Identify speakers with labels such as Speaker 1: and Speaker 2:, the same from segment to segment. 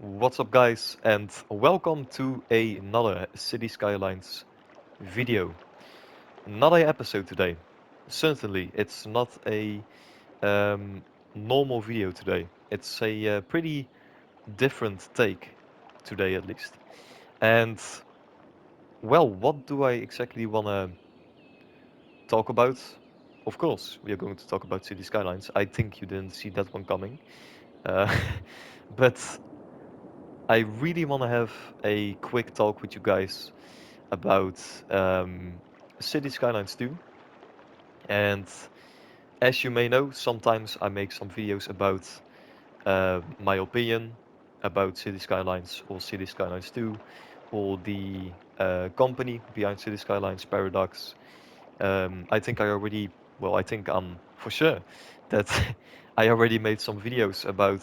Speaker 1: What's up guys and welcome to another City Skylines video. Another episode today. Certainly it's not a um, normal video today. It's a pretty different take today at least. And well, what do I exactly want to talk about? Of course, we are going to talk about City Skylines. I think you didn't see that one coming. Uh, but I really want to have a quick talk with you guys about City Skylines 2. And as you may know, sometimes I make some videos about my opinion about City Skylines or City Skylines 2 or the company behind City Skylines, Paradox. I think I already, well, I think I'm for sure that I already made some videos about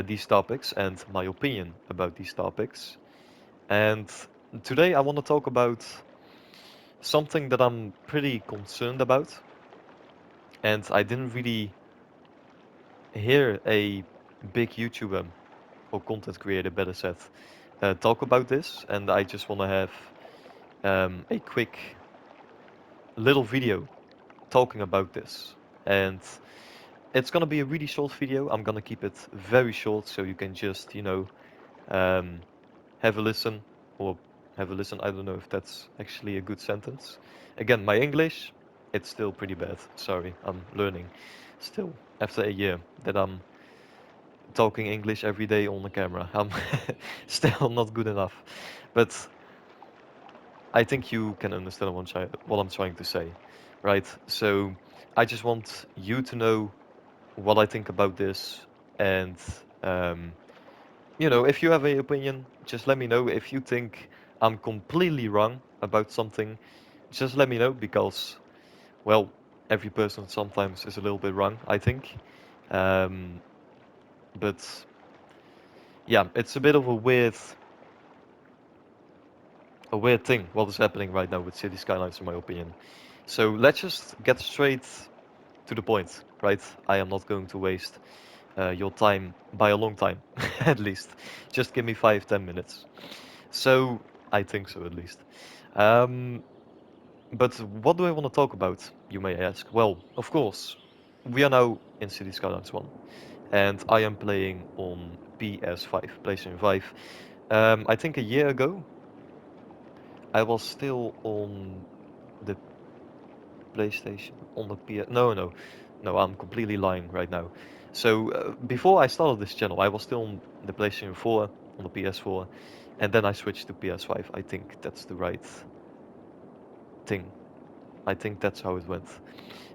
Speaker 1: these topics and my opinion about these topics. And today I want to talk about something that I'm pretty concerned about, and I didn't really hear a big YouTuber or content creator, better said, talk about this, and I just want to have a quick little video talking about this. And it's gonna be a really short video. I'm gonna keep it very short so you can just, um, have a listen or have a listen. I don't know if that's actually a good sentence. Again, my English, it's still pretty bad. Sorry, I'm learning still after a year that I'm talking English every day on the camera. I'm still not good enough. But I think you can understand what I'm trying to say, right? So I just want you to know what I think about this and um, if you have an opinion, just let me know. If you think I'm completely wrong about something, just let me know because, well, every person sometimes is a little bit wrong, I think. Um, but yeah, it's a bit of a weird thing what is happening right now with City Skylines, in my opinion. So let's just get straight to the point, right? I am not going to waste your time by a long time, at least. Just give me 5-10 minutes. So I think so, at least. Um, but what do I want to talk about, you may ask? Well, of course, we are now in City Skylines 1, and I am playing on PS5, PlayStation 5. I think a year ago, I was still on the PlayStation, on the PS. No, no, no, I'm completely lying right now. So before I started this channel, I was still on the PlayStation 4, on the PS4, and then I switched to PS5. I think that's the right thing. I think that's how it went.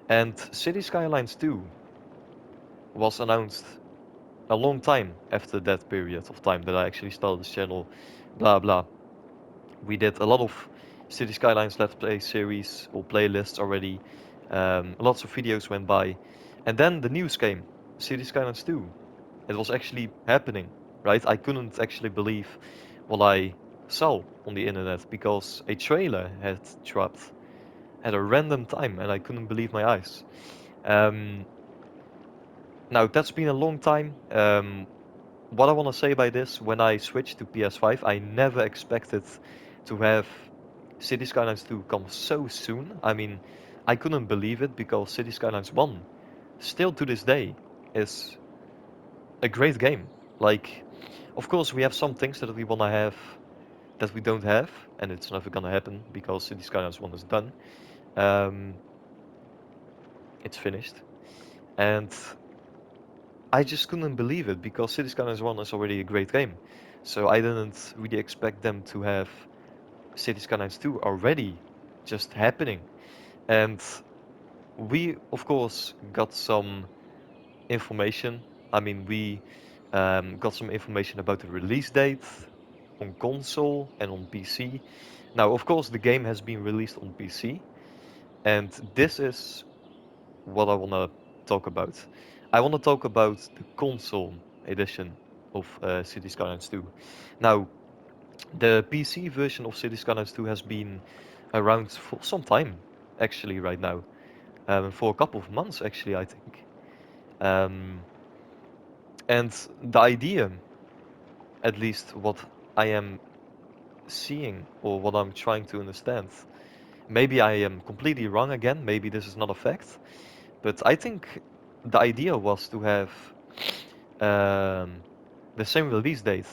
Speaker 1: And City Skylines 2 was announced a long time after that period of time that I actually started this channel, blah blah. We did a lot of City Skylines Let's Play series or playlists already. Lots of videos went by. And then the news came, City Skylines 2. It was actually happening, right? I couldn't actually believe what I saw on the internet because a trailer had dropped at a random time and I couldn't believe my eyes. Um, Now, that's been a long time. What I want to say by this, when I switched to PS5, I never expected to have City Skylines 2 come so soon. I mean, I couldn't believe it because City Skylines 1, still to this day, is a great game. Like, of course, we have some things that we want to have that we don't have, and it's never gonna happen because City Skylines 1 is done. Um, it's finished. And I just couldn't believe it because Cities Skylines 1 is already a great game. So I didn't really expect them to have Cities Skylines 2 already just happening. And we, of course, got some information. I mean, we got some information about the release date on console and on PC. Now, of course, the game has been released on PC, and this is what I want to talk about. I want to talk about the console edition of Cities Skylines 2. Now, the PC version of Cities Skylines 2 has been around for some time, actually, right now. For a couple of months, actually, I think. Um, and the idea at least what I am seeing or what I'm trying to understand. Maybe I am completely wrong again, maybe this is not a fact, but I think the idea was to have um, the same release date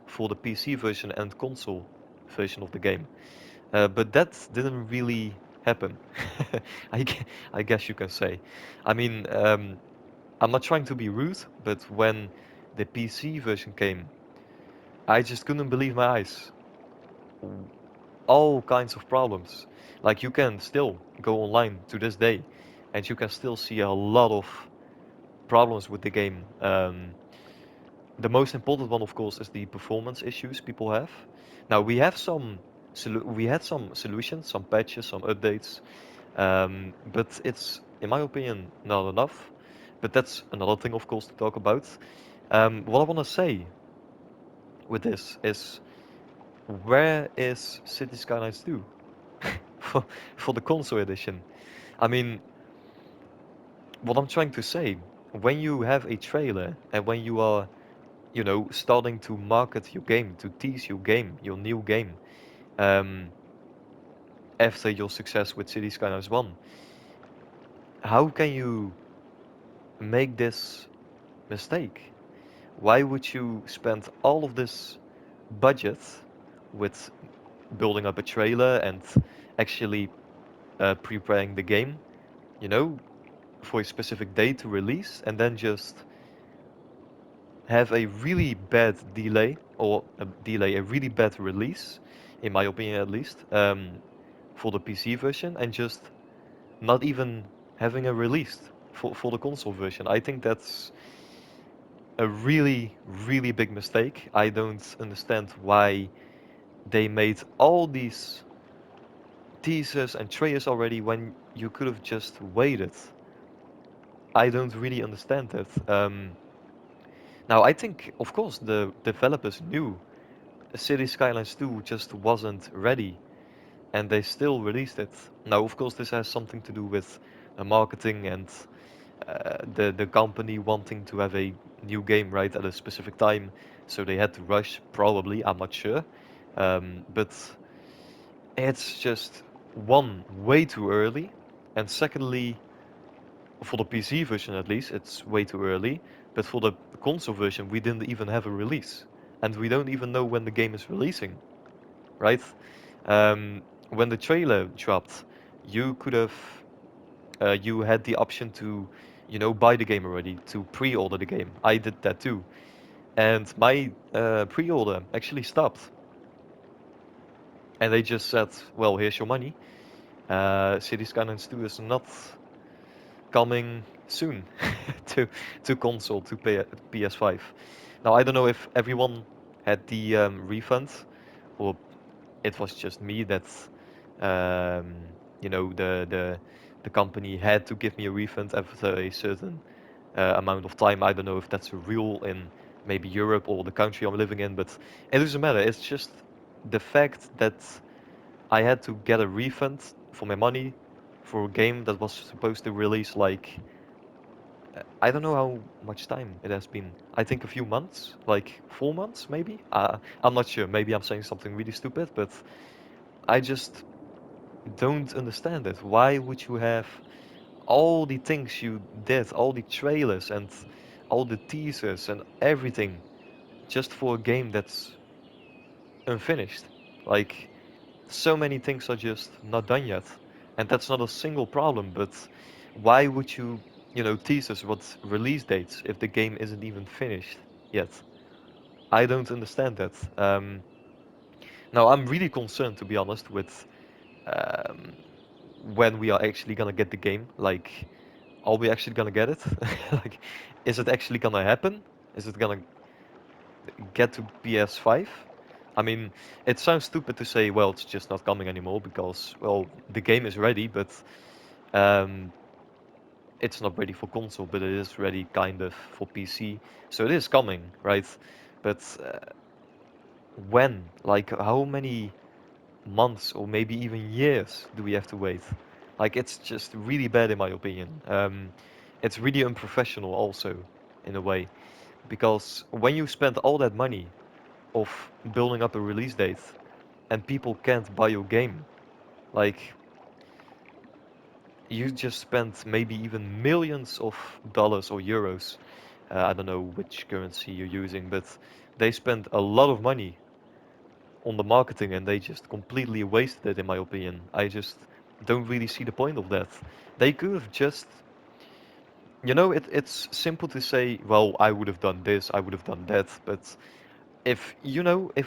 Speaker 1: for the PC version and console version of the game. But that didn't really happen. I, gue- I guess you can say. I mean, I'm not trying to be rude, but when the PC version came, I just couldn't believe my eyes. All kinds of problems. Like you can still go online to this day, and you can still see a lot of problems with the game. The most important one, of course, is the performance issues people have. Now we had some solutions, some patches, some updates, but it's, in my opinion, not enough. But that's another thing, of course, to talk about. What I want to say with this is, where is City Skylines 2 for the console edition? I mean, what I'm trying to say, when you have a trailer and when you are, starting to market your game, to tease your game, your new game, um, after your success with Cities Skylines 1, how can you make this mistake? Why would you spend all of this budget with building up a trailer and actually preparing the game, you know, for a specific date to release, and then just have a really bad delay, or a really bad release, in my opinion at least, for the PC version, and just not even having a release for the console version. I think that's a really, really big mistake. I don't understand why they made all these teasers and trailers already when you could have just waited. I don't really understand that. Now, I think, of course, the developers knew City Skylines 2 just wasn't ready, and they still released it. Now, of course, this has something to do with marketing and the company wanting to have a new game right at a specific time, so they had to rush. Probably, I'm not sure, but it's just one, way too early, and secondly, for the PC version at least, it's way too early. But for the console version, we didn't even have a release, and we don't even know when the game is releasing, right? When the trailer dropped, you could have, you had the option to, buy the game already, to pre-order the game. I did that too, and my pre-order actually stopped, and they just said, "Well, here's your money. Cities Skylines 2 is not coming soon to console, to PS5." Now, I don't know if everyone had the refund, or it was just me that um, the company had to give me a refund after a certain amount of time. I don't know if that's a rule in maybe Europe or the country I'm living in, but it doesn't matter. It's just the fact that I had to get a refund for my money for a game that was supposed to release, like, I don't know how much time it has been. I think a few months, like 4 months maybe. I'm not sure. Maybe I'm saying something really stupid, but I just don't understand it. Why would you have all the things you did, all the trailers and all the teasers and everything, just for a game that's unfinished? Like, so many things are just not done yet. And that's not a single problem, but why would you, tease us with release dates if the game isn't even finished yet? I don't understand that. Now, I'm really concerned, to be honest, with um, when we are actually gonna get the game. Like, are we actually gonna get it? Like, is it actually gonna happen? Is it gonna get to PS5? I mean, it sounds stupid to say, well, it's just not coming anymore because, well, the game is ready, but um, it's not ready for console, but it is ready kind of for PC. So it is coming, right? But when? Like, how many months or maybe even years do we have to wait? Like, it's just really bad in my opinion. It's really unprofessional also, in a way, because when you spend all that money of building up a release date and people can't buy your game. Like, you just spent maybe even millions of dollars or euros. I don't know which currency you're using, but they spent a lot of money on the marketing and they just completely wasted it, in my opinion. I just don't really see the point of that. They could have just, it's simple to say, well, I would have done this, I would have done that, but if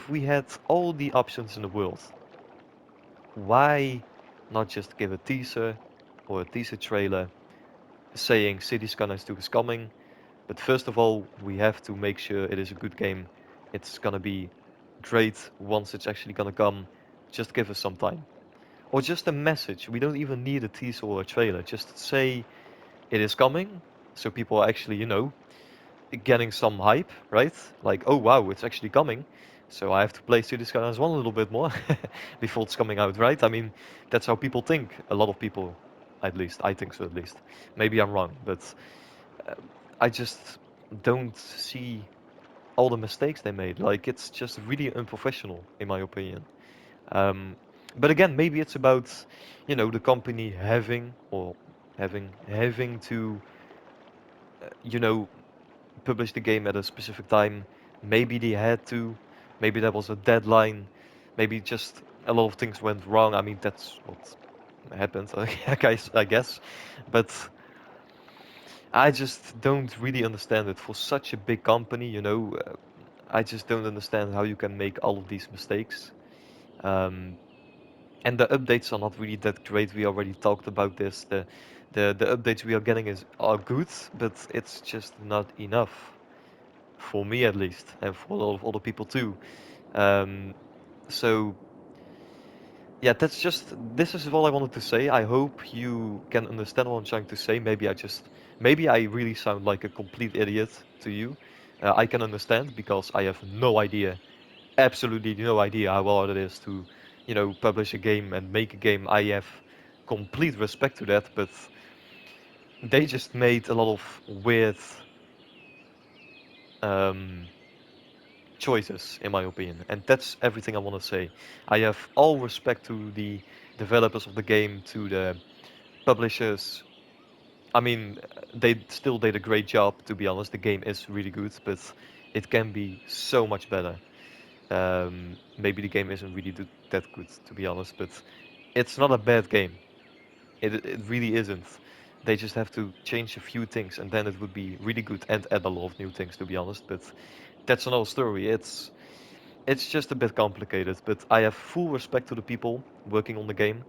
Speaker 1: we had all the options in the world, why not just give a teaser or a teaser trailer saying City Skylines 2 is coming? But first of all, we have to make sure it is a good game. It's gonna be great once it's actually gonna come. Just give us some time. Or just a message. We don't even need a teaser or a trailer. Just say it is coming, so people are actually, getting some hype, right? Like, oh wow, it's actually coming. So I have to play Cities Skylines 1 a little bit more before it's coming out, right? I mean, that's how people think. A lot of people, at least. I think so, at least. Maybe I'm wrong, but uh, I just don't see all the mistakes they made. Like, it's just really unprofessional, in my opinion. Um, but again, maybe it's about, the company having to, you know, publish the game at a specific time. Maybe they had to. Maybe there was a deadline. Maybe just a lot of things went wrong. I mean, that's what happened, I guess. But I just don't really understand it. For such a big company, I just don't understand how you can make all of these mistakes. Um, and the updates are not really that great. We already talked about this. The updates we are getting are good, but it's just not enough for me at least, and for a lot of other people too. Um, so yeah, this is all I wanted to say. I hope you can understand what I'm trying to say. Maybe I really sound like a complete idiot to you. I can understand because I have no idea, absolutely no idea how hard it is to, publish a game and make a game. I have complete respect to that, but they just made a lot of weird um, choices, in my opinion, and that's everything I want to say. I have all respect to the developers of the game, to the publishers. I mean, they still did a great job, to be honest. The game is really good, but it can be so much better. Maybe the game isn't really that good, to be honest, but it's not a bad game. It really isn't. They just have to change a few things, and then it would be really good and add a lot of new things, to be honest. But that's another story. It's just a bit complicated, but I have full respect to the people working on the game,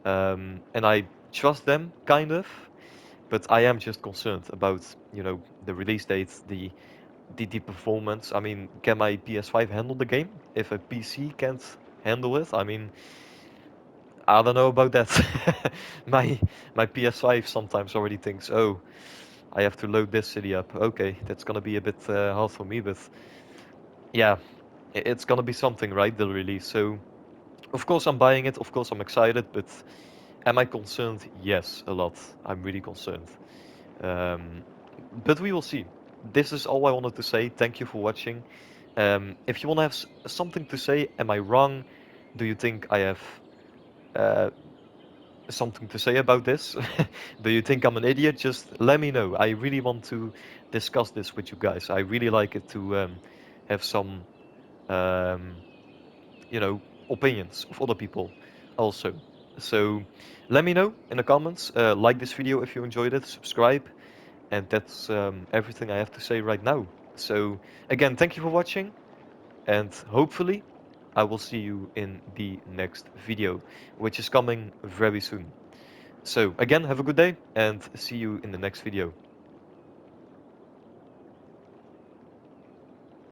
Speaker 1: and I trust them kind of. But I am just concerned about the release date, the performance. I mean, can my PS5 handle the game if a PC can't handle it? I mean, I don't know about that. my my PS5 sometimes already thinks, oh, I have to load this city up. Okay, that's gonna be a bit hard for me, but yeah, it's gonna be something, right? The release. So of course I'm buying it. Of course I'm excited, but am I concerned? Yes, a lot. I'm really concerned. Um, but we will see. This is all I wanted to say. Thank you for watching. If you want to have something to say, am I wrong? Do you think I have uh, something to say about this? Do you think I'm an idiot? Just let me know. I really want to discuss this with you guys. I really like it to have some, um, you know, opinions of other people also. So let me know in the comments. Like this video if you enjoyed it, subscribe, and that's everything I have to say right now. So again, thank you for watching, and hopefully I will see you in the next video, which is coming very soon. So again, have a good day and see you in the next video.